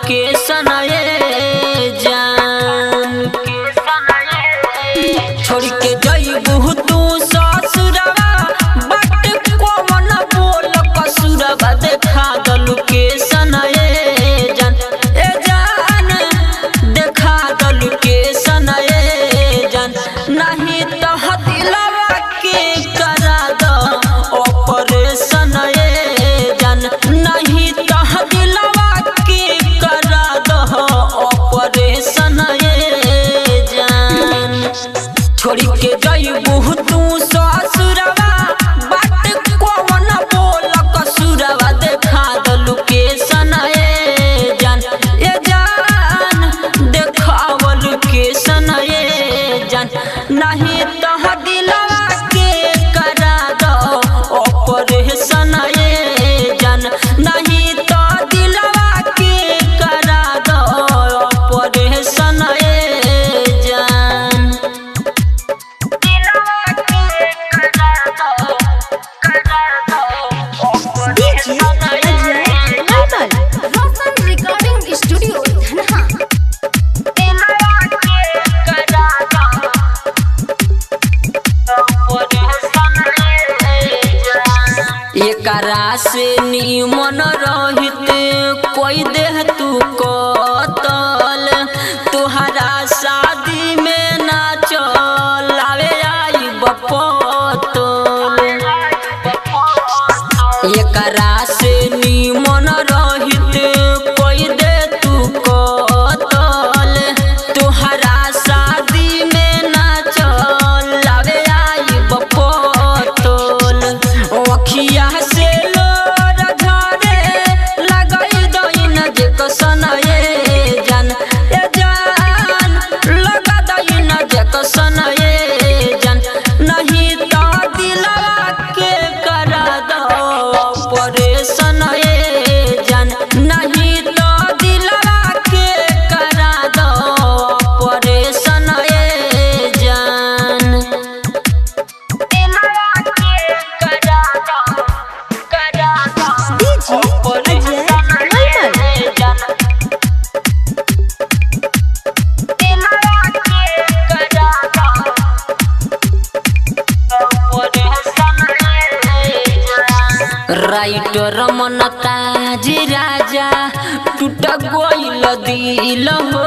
location जान छोड़ के जइबू तू ससुरवा बट कौन बोल कसुरवा देखा द लोकेशन जान देखा द लोकेशन जान नहीं तो दिलवा के करा द ऑपरेशन जान नहीं तो दिलवा के करा द ऑपरेशन जान छोड़ के जइबू तू ससुरवा बट कौन बोल कसुरवा देखा द लोकेशन जान देखाव लोकेशन जान नहीं तो दिलवा के करा द ऑपरेशन जान नहीं तो दिलवा के करा द ऑपरेशन जान एकरा से निमन रहित कोई देह तू कतल तुहरा शादी में ना चलावे आई बपतल एकरा से निमन रहित कोई दे तू कतल तुहरा शादी में ना चलावे आई बपतल अखिया से लोर झरे लगई दइन जे कसन जान लगा दइन जे कसन जान नहीं तो दिलवा के करा द ऑपरेशन जान नहीं तो दिलवा के करा द ऑपरेशन जान राइटर मन ताज राजा टूट गइल दिल हो